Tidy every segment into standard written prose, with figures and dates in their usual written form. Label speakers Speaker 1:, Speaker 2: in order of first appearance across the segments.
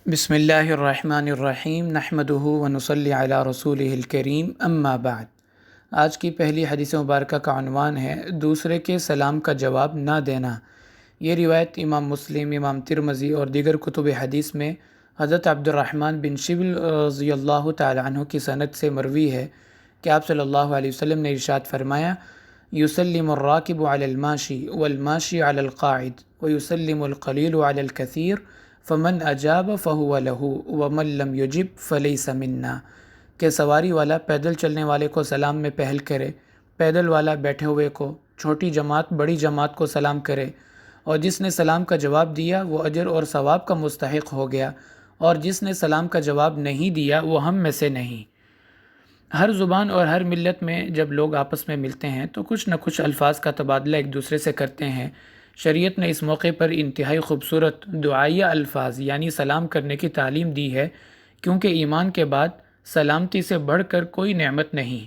Speaker 1: بسم اللہ الرحمن الرحیم نحمدہ ونصلی علی رسولہ الکریم اما بعد۔ آج کی پہلی حدیث مبارکہ کا عنوان ہے دوسرے کے سلام کا جواب نہ دینا۔ یہ روایت امام مسلم، امام ترمذی اور دیگر کتب حدیث میں حضرت عبد الرحمن بن شبل رضی اللہ تعالی عنہ کی سند سے مروی ہے کہ آپ صلی اللہ علیہ وسلم نے ارشاد فرمایا: یسلم الراکب علی الماشی والماشی علی القاعد ویسلم القلیل علی الکثیر فمن اجاب فہو لہ ومن لم یجب فلیس منا، کہ سواری والا پیدل چلنے والے کو سلام میں پہل کرے، پیدل والا بیٹھے ہوئے کو، چھوٹی جماعت بڑی جماعت کو سلام کرے، اور جس نے سلام کا جواب دیا وہ اجر اور ثواب کا مستحق ہو گیا، اور جس نے سلام کا جواب نہیں دیا وہ ہم میں سے نہیں۔ ہر زبان اور ہر ملت میں جب لوگ آپس میں ملتے ہیں تو کچھ نہ کچھ الفاظ کا تبادلہ ایک دوسرے سے کرتے ہیں۔ شریعت نے اس موقع پر انتہائی خوبصورت دعائیہ الفاظ یعنی سلام کرنے کی تعلیم دی ہے، کیونکہ ایمان کے بعد سلامتی سے بڑھ کر کوئی نعمت نہیں۔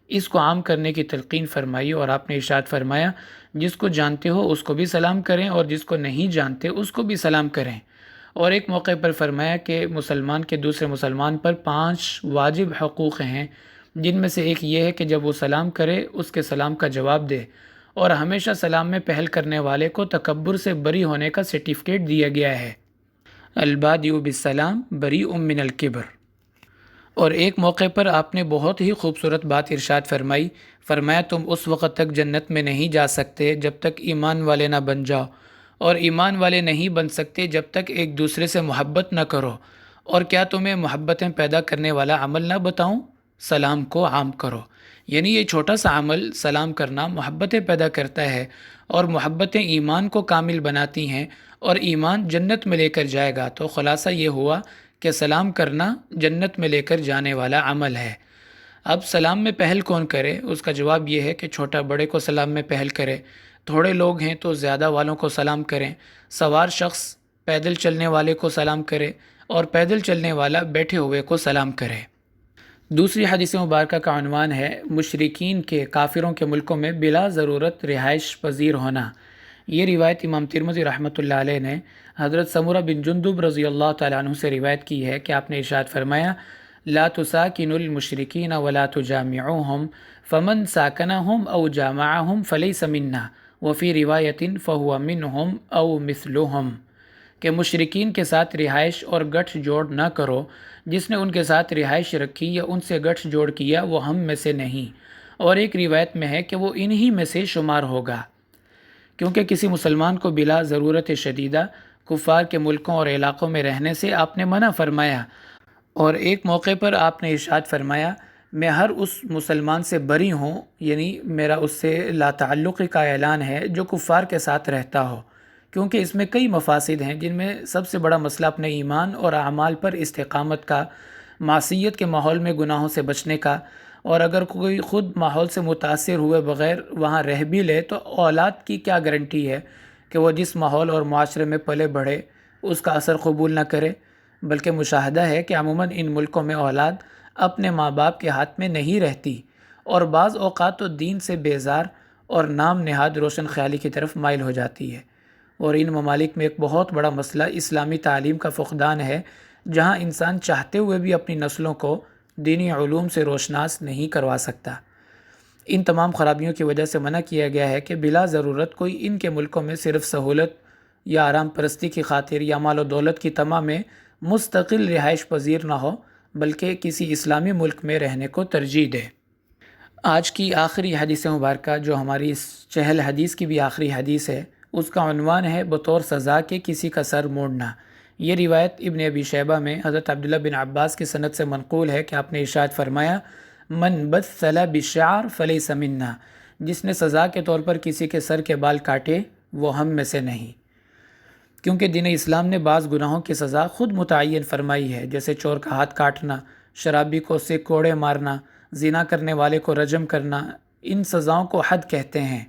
Speaker 1: اس کو عام کرنے کی تلقین فرمائی اور آپ نے ارشاد فرمایا: جس کو جانتے ہو اس کو بھی سلام کریں اور جس کو نہیں جانتے اس کو بھی سلام کریں۔ اور ایک موقع پر فرمایا کہ مسلمان کے دوسرے مسلمان پر 5 واجب حقوق ہیں، جن میں سے ایک یہ ہے کہ جب وہ سلام کرے اس کے سلام کا جواب دے، اور ہمیشہ سلام میں پہل کرنے والے کو تکبر سے بری ہونے کا سرٹیفکیٹ دیا گیا ہے۔ البادئ بالسلام بریء من الکبر۔ اور ایک موقع پر آپ نے بہت ہی خوبصورت بات ارشاد فرمایا تم اس وقت تک جنت میں نہیں جا سکتے جب تک ایمان والے نہ بن جاؤ، اور ایمان والے نہیں بن سکتے جب تک ایک دوسرے سے محبت نہ کرو، اور کیا تمہیں محبتیں پیدا کرنے والا عمل نہ بتاؤں؟ سلام کو عام کرو۔ یعنی یہ چھوٹا سا عمل سلام کرنا محبتیں پیدا کرتا ہے، اور محبتیں ایمان کو کامل بناتی ہیں، اور ایمان جنت میں لے کر جائے گا۔ تو خلاصہ یہ ہوا کہ سلام کرنا جنت میں لے کر جانے والا عمل ہے۔ اب سلام میں پہل کون کرے؟ اس کا جواب یہ ہے کہ چھوٹا بڑے کو سلام میں پہل کرے، تھوڑے لوگ ہیں تو زیادہ والوں کو سلام کریں، سوار شخص پیدل چلنے والے کو سلام کرے، اور پیدل چلنے والا بیٹھے ہوئے کو سلام کرے۔ دوسری حدیث مبارکہ کا عنوان ہے مشرکین کے، کافروں کے ملکوں میں بلا ضرورت رہائش پذیر ہونا۔ یہ روایت امام ترمذی رحمۃ اللہ علیہ نے حضرت سمرہ بن جندب رضی اللہ تعالیٰ عنہ سے روایت کی ہے کہ آپ نے ارشاد فرمایا: لا تساکنوا المشرکین ولا تجامعوهم فمن ساکنہم او جامعہم فلیس منا وفی روایت فہو منہم او مثلہم، کہ مشرکین کے ساتھ رہائش اور گٹھ جوڑ نہ کرو، جس نے ان کے ساتھ رہائش رکھی یا ان سے گٹھ جوڑ کیا وہ ہم میں سے نہیں، اور ایک روایت میں ہے کہ وہ انہی میں سے شمار ہوگا۔ کیونکہ کسی مسلمان کو بلا ضرورت شدیدہ کفار کے ملکوں اور علاقوں میں رہنے سے آپ نے منع فرمایا، اور ایک موقع پر آپ نے ارشاد فرمایا: میں ہر اس مسلمان سے بری ہوں، یعنی میرا اس سے لا تعلقی کا اعلان ہے جو کفار کے ساتھ رہتا ہو، کیونکہ اس میں کئی مفاسد ہیں، جن میں سب سے بڑا مسئلہ اپنے ایمان اور اعمال پر استقامت کا، معصیت کے ماحول میں گناہوں سے بچنے کا، اور اگر کوئی خود ماحول سے متاثر ہوئے بغیر وہاں رہ بھی لے تو اولاد کی کیا گارنٹی ہے کہ وہ جس ماحول اور معاشرے میں پلے بڑھے اس کا اثر قبول نہ کرے؟ بلکہ مشاہدہ ہے کہ عموماً ان ملکوں میں اولاد اپنے ماں باپ کے ہاتھ میں نہیں رہتی، اور بعض اوقات تو دین سے بیزار اور نام نہاد روشن خیالی کی طرف مائل ہو جاتی ہے۔ اور ان ممالک میں ایک بہت بڑا مسئلہ اسلامی تعلیم کا فقدان ہے، جہاں انسان چاہتے ہوئے بھی اپنی نسلوں کو دینی علوم سے روشناس نہیں کروا سکتا۔ ان تمام خرابیوں کی وجہ سے منع کیا گیا ہے کہ بلا ضرورت کوئی ان کے ملکوں میں صرف سہولت یا آرام پرستی کی خاطر یا مال و دولت کی طمع میں مستقل رہائش پذیر نہ ہو، بلکہ کسی اسلامی ملک میں رہنے کو ترجیح دے۔ آج کی آخری حدیث مبارکہ، جو ہماری اس چہل حدیث کی بھی آخری حدیث ہے، اس کا عنوان ہے بطور سزا کے کسی کا سر موڑنا۔ یہ روایت ابن ابی شیبہ میں حضرت عبداللہ بن عباس کی سند سے منقول ہے کہ آپ نے ارشاد فرمایا: من بثل بالشعر فلیس منا، جس نے سزا کے طور پر کسی کے سر کے بال کاٹے وہ ہم میں سے نہیں۔ کیونکہ دین اسلام نے بعض گناہوں کی سزا خود متعین فرمائی ہے، جیسے چور کا ہاتھ کاٹنا، شرابی کو سے کوڑے مارنا، زنا کرنے والے کو رجم کرنا، ان سزاؤں کو حد کہتے ہیں۔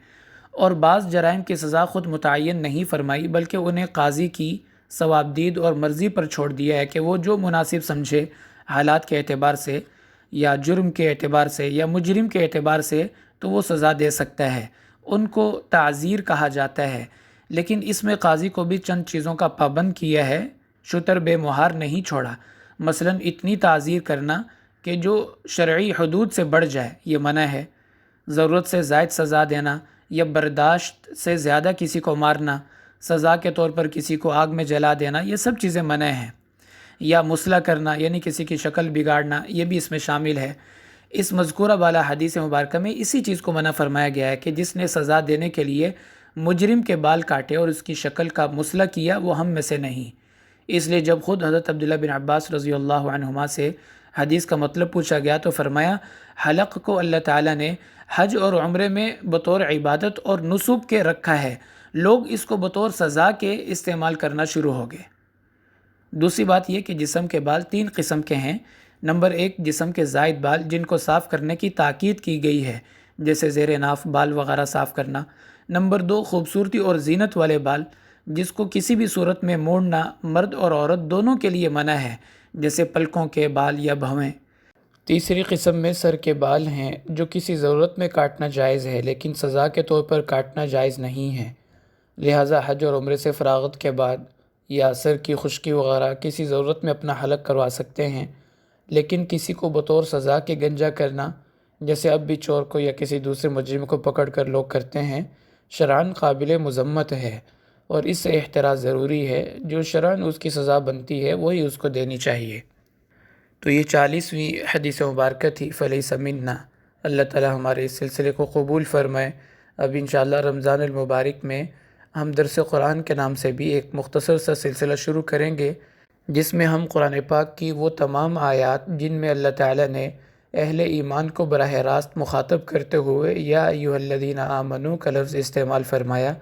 Speaker 1: اور بعض جرائم کی سزا خود متعین نہیں فرمائی، بلکہ انہیں قاضی کی ثوابدید اور مرضی پر چھوڑ دیا ہے کہ وہ جو مناسب سمجھے، حالات کے اعتبار سے یا جرم کے اعتبار سے یا مجرم کے اعتبار سے، تو وہ سزا دے سکتا ہے۔ ان کو تعزیر کہا جاتا ہے، لیکن اس میں قاضی کو بھی چند چیزوں کا پابند کیا ہے، شتر بے مہار نہیں چھوڑا۔ مثلا اتنی تعزیر کرنا کہ جو شرعی حدود سے بڑھ جائے یہ منع ہے۔ ضرورت سے زائد سزا دینا یا برداشت سے زیادہ کسی کو مارنا، سزا کے طور پر کسی کو آگ میں جلا دینا، یہ سب چیزیں منع ہیں۔ یا مسلح کرنا یعنی کسی کی شکل بگاڑنا، یہ بھی اس میں شامل ہے۔ اس مذکورہ بالا حدیث مبارکہ میں اسی چیز کو منع فرمایا گیا ہے کہ جس نے سزا دینے کے لیے مجرم کے بال کاٹے اور اس کی شکل کا مسلح کیا وہ ہم میں سے نہیں۔ اس لیے جب خود حضرت عبداللہ بن عباس رضی اللہ عنہما سے حدیث کا مطلب پوچھا گیا تو فرمایا حلق کو اللہ تعالیٰ نے حج اور عمرے میں بطور عبادت اور نسک کے رکھا ہے، لوگ اس کو بطور سزا کے استعمال کرنا شروع ہو گئے۔ دوسری بات یہ کہ جسم کے بال 3 قسم کے ہیں۔ نمبر 1 جسم کے زائد بال جن کو صاف کرنے کی تاکید کی گئی ہے، جیسے زیر ناف بال وغیرہ صاف کرنا۔ نمبر 2 خوبصورتی اور زینت والے بال جس کو کسی بھی صورت میں موڑنا مرد اور عورت دونوں کے لیے منع ہے، جیسے پلکوں کے بال یا بھویں۔ تیسری قسم میں سر کے بال ہیں جو کسی ضرورت میں کاٹنا جائز ہے لیکن سزا کے طور پر کاٹنا جائز نہیں ہے، لہٰذا حج اور عمرے سے فراغت کے بعد یا سر کی خشکی وغیرہ کسی ضرورت میں اپنا حلق کروا سکتے ہیں، لیکن کسی کو بطور سزا کے گنجا کرنا جیسے اب بھی چور کو یا کسی دوسرے مجرم کو پکڑ کر لوگ کرتے ہیں شرعاً قابل مذمت ہے، اور اس سے احتراز ضروری ہے۔ جو شرعاً اس کی سزا بنتی ہے وہی اس کو دینی چاہیے۔ تو یہ 40ویں حدیث مبارکہ تھی فلیس منا۔ اللہ تعالی ہمارے اس سلسلے کو قبول فرمائے۔ اب انشاءاللہ رمضان المبارک میں ہم درس قرآن کے نام سے بھی ایک مختصر سا سلسلہ شروع کریں گے جس میں ہم قرآن پاک کی وہ تمام آیات جن میں اللہ تعالی نے اہل ایمان کو براہ راست مخاطب کرتے ہوئے یا ایھا الذین آمنوا کا لفظ استعمال فرمایا،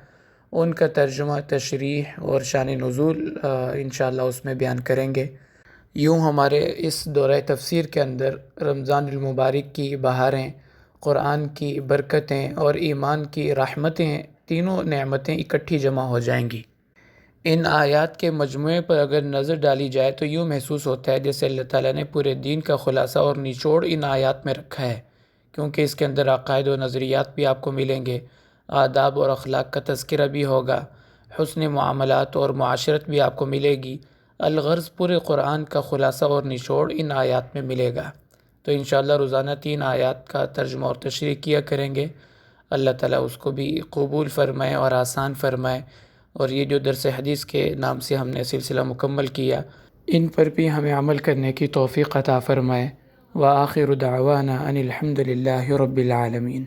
Speaker 1: ان کا ترجمہ، تشریح اور شان نزول انشاءاللہ اس میں بیان کریں گے۔ یوں ہمارے اس دورہ تفسیر کے اندر رمضان المبارک کی بہاریں، قرآن کی برکتیں اور ایمان کی رحمتیں، تینوں نعمتیں اکٹھی جمع ہو جائیں گی۔ ان آیات کے مجموعے پر اگر نظر ڈالی جائے تو یوں محسوس ہوتا ہے جیسے اللہ تعالیٰ نے پورے دین کا خلاصہ اور نچوڑ ان آیات میں رکھا ہے، کیونکہ اس کے اندر عقائد و نظریات بھی آپ کو ملیں گے، آداب اور اخلاق کا تذکرہ بھی ہوگا، حسن معاملات اور معاشرت بھی آپ کو ملے گی۔ الغرض پورے قرآن کا خلاصہ اور نچوڑ ان آیات میں ملے گا۔ تو انشاءاللہ روزانہ 3 آیات کا ترجمہ اور تشریح کیا کریں گے۔ اللہ تعالیٰ اس کو بھی قبول فرمائے اور آسان فرمائے، اور یہ جو درس حدیث کے نام سے ہم نے سلسلہ مکمل کیا ان پر بھی ہمیں عمل کرنے کی توفیق عطا فرمائے۔ وآخر دعوانا ان الحمد للہ رب العالمین۔